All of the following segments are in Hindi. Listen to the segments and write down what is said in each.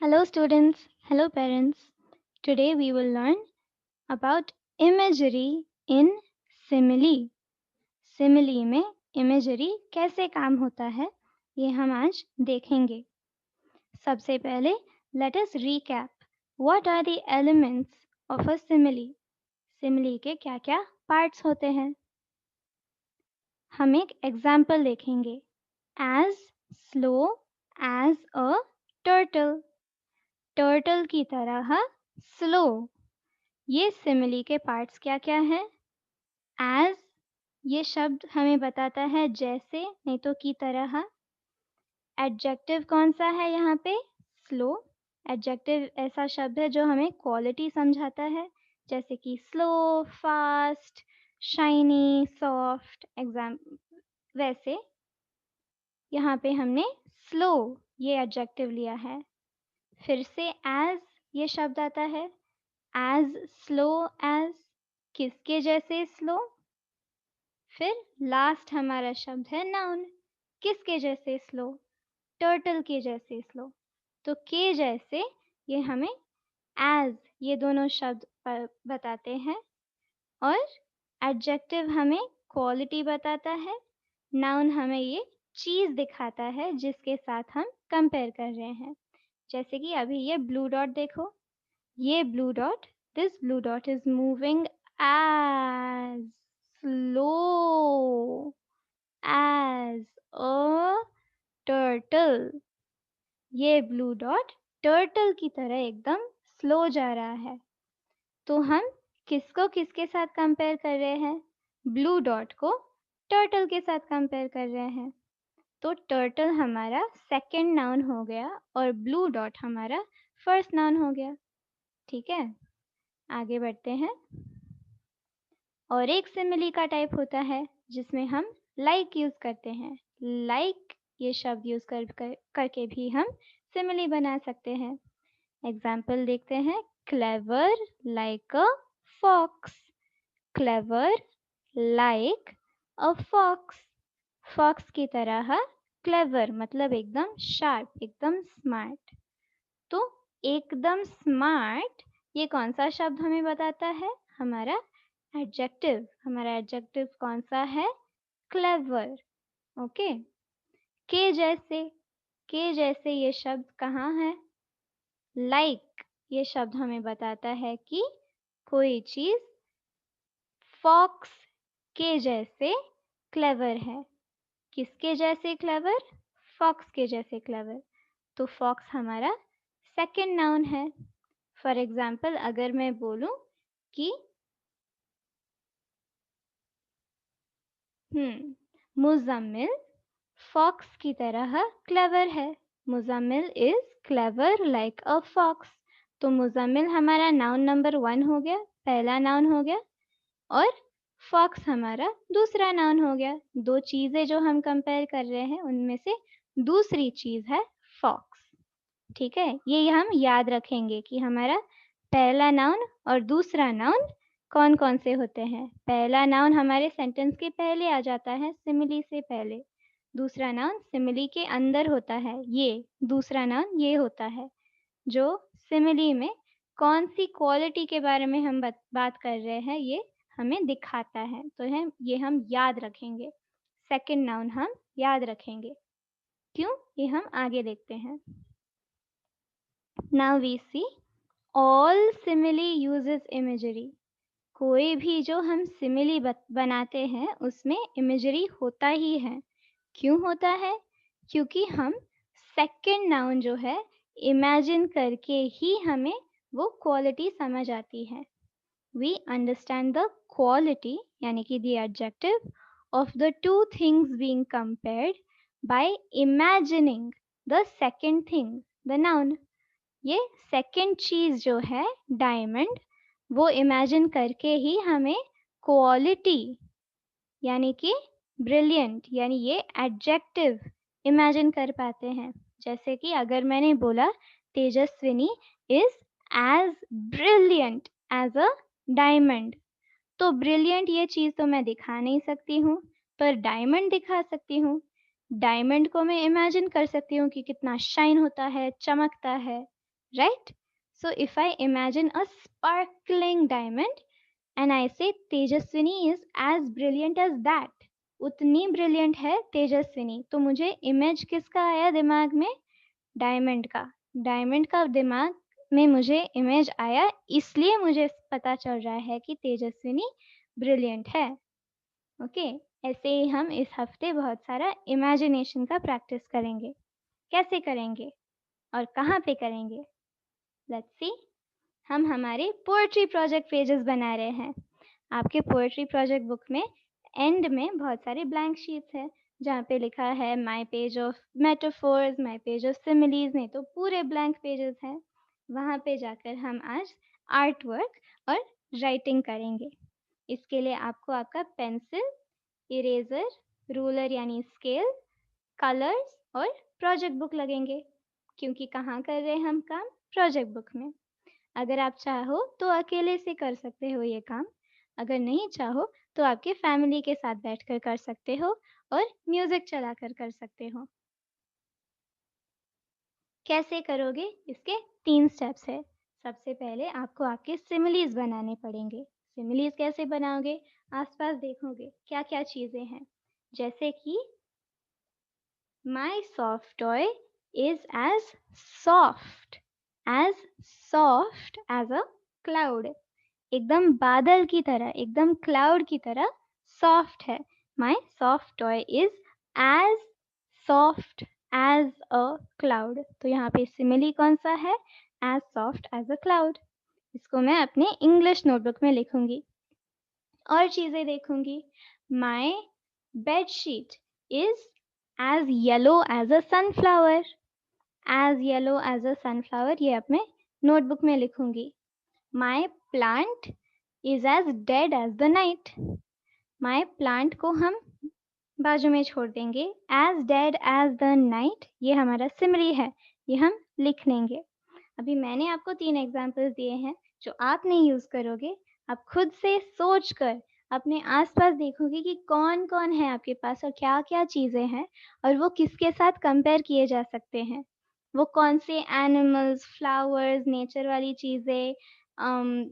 Hello, students. Hello, parents. Today we will learn about imagery in simile. Simile में imagery कैसे काम होता है ये हम आज देखेंगे. सबसे पहले let us recap. What are the elements of a simile? Simile के क्या-क्या parts होते हैं? हम एक एग्जाम्पल देखेंगे. As slow as a turtle. Turtle की तरह स्लो. ये सिमिली के पार्ट्स क्या क्या हैं? एज ये शब्द हमें बताता है जैसे, नहीं तो की तरह. एडजेक्टिव कौन सा है यहाँ पे? स्लो. एडजेक्टिव ऐसा शब्द है जो हमें क्वालिटी समझाता है, जैसे कि slow, fast, shiny, soft. Exam वैसे यहाँ पे हमने स्लो ये एडजेक्टिव लिया है. फिर से एज ये शब्द आता है. एज स्लो एज किसके जैसे स्लो. फिर लास्ट हमारा शब्द है नाउन. किसके जैसे स्लो? टर्टल के जैसे स्लो. तो के जैसे ये हमें एज ये दोनों शब्द बताते हैं, और एडजेक्टिव हमें क्वालिटी बताता है. नाउन हमें ये चीज दिखाता है जिसके साथ हम कंपेयर कर रहे हैं. जैसे कि अभी ये ब्लू डॉट देखो. ये blue dot, this blue dot is moving as slow as a turtle. ये ब्लू डॉट टर्टल की तरह एकदम स्लो जा रहा है. तो हम किसको किसके साथ कंपेयर कर रहे हैं? ब्लू डॉट को टर्टल के साथ कंपेयर कर रहे हैं. तो टर्टल हमारा सेकंड नाउन हो गया और ब्लू डॉट हमारा फर्स्ट नाउन हो गया. ठीक है, आगे बढ़ते हैं. और एक सिमिली का टाइप होता है जिसमें हम लाइक यूज करते हैं. लाइक ये शब्द यूज करके भी हम सिमिली बना सकते हैं. एग्जाम्पल देखते हैं. Clever like a fox. Clever like a fox. Fox की तरह क्लेवर मतलब एकदम शार्प, एकदम स्मार्ट. तो एकदम स्मार्ट ये कौन सा शब्द हमें बताता है? हमारा एडजेक्टिव. हमारा एडजेक्टिव कौन सा है? क्लेवर. ओके. के जैसे ये शब्द कहाँ है? लाइक ये शब्द हमें बताता है कि कोई चीज फॉक्स के जैसे क्लेवर है. किसके जैसे क्लेवर? फॉक्स के जैसे क्लेवर. तो फॉक्स हमारा सेकंड नाउन है. फॉर एग्जाम्पल अगर मैं बोलूं कि मुज़म्मिल फॉक्स की तरह क्लेवर है. Muzammil is clever like a fox. तो मुज़म्मिल हमारा नाउन नंबर 1 हो गया, पहला नाउन हो गया, और फॉक्स हमारा दूसरा नाउन हो गया. दो चीजें जो हम कंपेयर कर रहे हैं उनमें से दूसरी चीज है फॉक्स. ठीक है, ये हम याद रखेंगे कि हमारा पहला नाउन और दूसरा नाउन कौन कौन से होते हैं. पहला नाउन हमारे सेंटेंस के पहले आ जाता है, सिमिली से पहले. दूसरा नाउन सिमिली के अंदर होता है, ये दूसरा नाउन ये होता है जो सिमिली में कौन सी क्वालिटी के बारे में हम बात कर रहे हैं ये हमें दिखाता है. तो ये हम याद रखेंगे. सेकंड नाउन हम याद रखेंगे. क्यों? ये हम आगे देखते हैं. Now we see all simile uses imagery. कोई भी जो हम सिमिली बनाते हैं उसमें इमेजरी होता ही है. क्यों होता है? क्योंकि हम सेकंड नाउन जो है इमेजिन करके ही हमें वो क्वालिटी समझ आती है. वी अंडरस्टैंड द क्वालिटी यानी कि the adjective of the two things being compared by imagining the second thing, the noun. ये सेकंड चीज जो है डायमंड, वो इमेजिन करके ही हमें क्वालिटी यानी कि ब्रिलियंट यानी ये एडजेक्टिव इमेजिन कर पाते हैं. जैसे कि अगर मैंने बोला Tejaswini is as brilliant as a diamond, तो ब्रिलियंट ये चीज तो मैं दिखा नहीं सकती हूँ, पर डायमंड दिखा सकती हूँ. डायमंड को मैं इमेजिन कर सकती हूँ कि कितना शाइन होता है, चमकता है. right? So if I imagine a sparkling diamond and I say Tejaswini is as brilliant as that, उतनी brilliant है तेजस्विनी, तो मुझे image किसका आया दिमाग में? डायमंड का। डायमंड का दिमाग में मुझे इमेज आया, इसलिए मुझे पता चल रहा है कि तेजस्विनी ब्रिलियंट है। ओके, ऐसे ही हम इस हफ्ते बहुत सारा इमेजिनेशन का प्रैक्टिस करेंगे। कैसे करेंगे और कहाँ पे करेंगे? Let's see. हम हमारे पोएट्री प्रोजेक्ट पेजेस बना रहे हैं। आपके पोएट्री प्रोजेक्ट बुक में एंड में बहुत सारे ब्लैंक शीट्स हैं जहाँ पे लिखा है my page of metaphors, my page of similes, नहीं तो पूरे ब्लैंक पेजेस हैं। वहाँ पे जाकर हम आज आर्ट वर्क और राइटिंग करेंगे। इसके लिए आपको आपका पेंसिल, इरेजर, रूलर यानी स्केल, कलर्स और प्रोजेक्ट बुक लगेंगे, क्योंकि कहाँ कर रहे हैं हम काम? प्रोजेक्ट बुक में। अगर आप चाहो तो अकेले से कर सकते हो ये काम, अगर नहीं चाहो तो आपके फैमिली के साथ बैठकर कर सकते हो और म्यूजिक चलाकर कर सकते हो। कैसे करोगे? इसके 3 स्टेप्स है। सबसे पहले आपको आपके सिमिलीज बनाने पड़ेंगे। सिमिलीज कैसे बनाओगे? आसपास देखोगे क्या क्या चीजें हैं, जैसे कि my soft toy is as soft as a cloud. एकदम बादल की तरह, एकदम क्लाउड की तरह सॉफ्ट है। My soft toy is as soft as a cloud. तो यहाँ पे सिमिली कौन सा है? As soft as a cloud. इसको मैं अपने इंग्लिश नोटबुक में लिखूंगी। और चीजें देखूंगी। My bedsheet is as yellow as a sunflower. As yellow as a sunflower, ये अपने नोटबुक में लिखूंगी। My plant is as dead as the night. My plant को हम बाजू में छोड़ देंगे। As dead as the night, ये हमारा सिमरी है, ये हम लिख लेंगे। अभी मैंने आपको 3 एग्जाम्पल्स दिए हैं जो आप नहीं यूज करोगे। आप खुद से सोच कर अपने आसपास देखोगे कि कौन कौन है आपके पास और क्या क्या चीजें हैं, और वो किसके साथ कंपेयर किए जा सकते हैं। वो कौन से एनिमल्स, फ्लावर्स, नेचर वाली चीजें,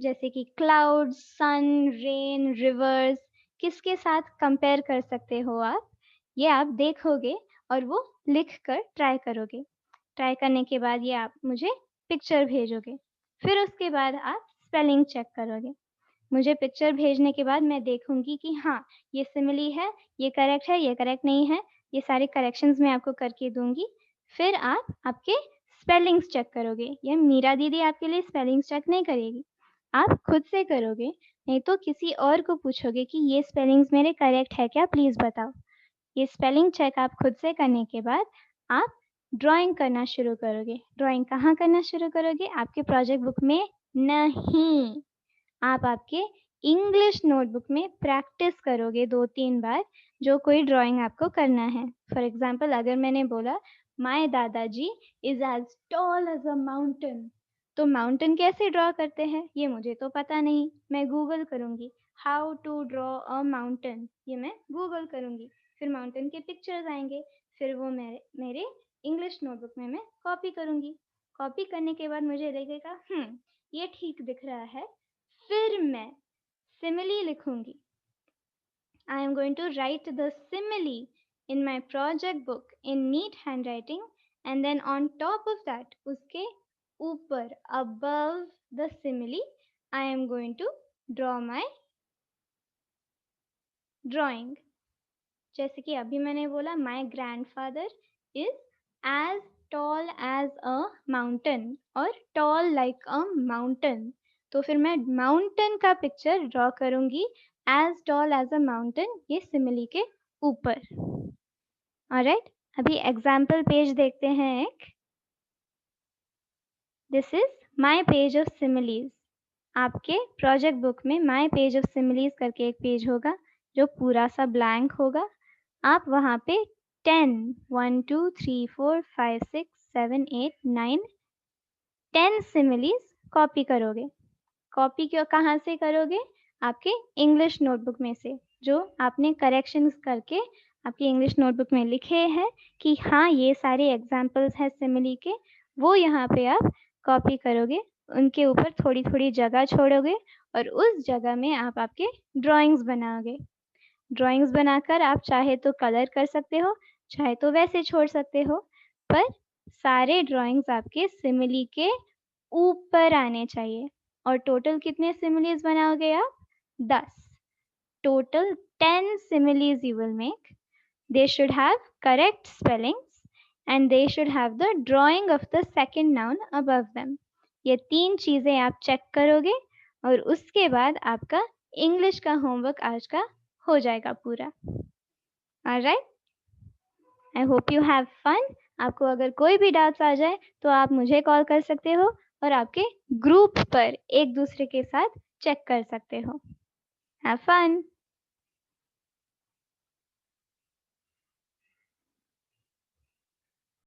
जैसे कि क्लाउड्स, सन, रेन, रिवर्स, किसके साथ कंपेयर कर सकते हो आप, ये आप देखोगे और वो लिख कर ट्राई करोगे। ट्राई करने के बाद ये आप मुझे पिक्चर भेजोगे। फिर उसके बाद आप स्पेलिंग चेक करोगे। मुझे पिक्चर भेजने के बाद मैं देखूंगी कि हाँ, ये सिमिली है, ये करेक्ट है, ये करेक्ट नहीं है। ये सारे करेक्शंस मैं आपको करके दूंगी। फिर आप आपके स्पेलिंग्स चेक करोगे। ये मीरा दीदी आपके लिए स्पेलिंग्स चेक नहीं करेगी, आप खुद से करोगे। नहीं तो किसी और को पूछोगे कि ये स्पेलिंग्स मेरे करेक्ट है क्या, प्लीज बताओ। ये स्पेलिंग चेक आप खुद से करने के बाद आप ड्राइंग करना शुरू करोगे। ड्राइंग कहाँ करना शुरू करोगे? आपके प्रोजेक्ट बुक में नहीं, आप आपके इंग्लिश नोटबुक में प्रैक्टिस करोगे 2-3 बार, जो कोई ड्राइंग आपको करना है। फॉर एग्जाम्पल, अगर मैंने बोला माय दादाजी is as tall as a mountain, तो माउंटेन कैसे ड्रॉ करते हैं ये मुझे तो पता नहीं। मैं गूगल करूंगी how to draw a mountain, ये मैं गूगल करूंगी। फिर माउंटेन के पिक्चर्स आएंगे, फिर वो मेरे इंग्लिश नोटबुक में मैं कॉपी करूंगी। कॉपी करने के बाद मुझे लगेगा ये ठीक दिख रहा है। फिर मैं simile लिखूंगी। I am going to write the simile in my project book in neat handwriting, and then on top of that, उसके ऊपर, above the simile, I am going to draw my drawing. जैसे कि अभी मैंने बोला my grandfather is as tall as a mountain और tall like a mountain. तो फिर मैं माउंटेन का पिक्चर ड्रॉ करूंगी as tall as a mountain, ये सिमिली के ऊपर। ऑलराइट, अभी एग्जाम्पल पेज देखते हैं एक। This is my page of similes. आपके प्रोजेक्ट बुक में माई पेज ऑफ सिमिलीज करके एक पेज होगा जो पूरा सा ब्लैंक होगा। आप वहाँ पे 10 सिमिलीज कॉपी करोगे। कॉपी क्यों, कहाँ से करोगे? आपके इंग्लिश नोटबुक में से, जो आपने करेक्शंस करके आपकी इंग्लिश नोटबुक में लिखे हैं कि हाँ ये सारे एग्जाम्पल्स हैं सिमिली के, वो यहाँ पे आप कॉपी करोगे, उनके ऊपर थोड़ी-थोड़ी जगह छोड़ोगे और उस जगह में आप आपके ड्राइंग्स बनाओगे। ड्राइंग्स बनाकर आप चाहे तो कलर कर सकते हो, चाहे तो वैसे छोड़ सकते हो, पर सारे ड्राइंग्स आपके सिमिली के ऊपर आने चाहिए। और टोटल कितने सिमिलीज़ बनाओगे आप? 10। Total 10 similes you will make. They should have correct spellings and they should have the drawing of the second noun above them. ये 3 चीज़ें आप चेक करोगे और उसके बाद आपका इंग्लिश का होमवर्क आज का हो जाएगा पूरा। Alright? I hope you have fun. आपको अगर कोई भी डाउट्स आ जाए तो आप मुझे कॉल कर सकते हो और आपके ग्रुप पर एक दूसरे के साथ चेक कर सकते हो। Have fun!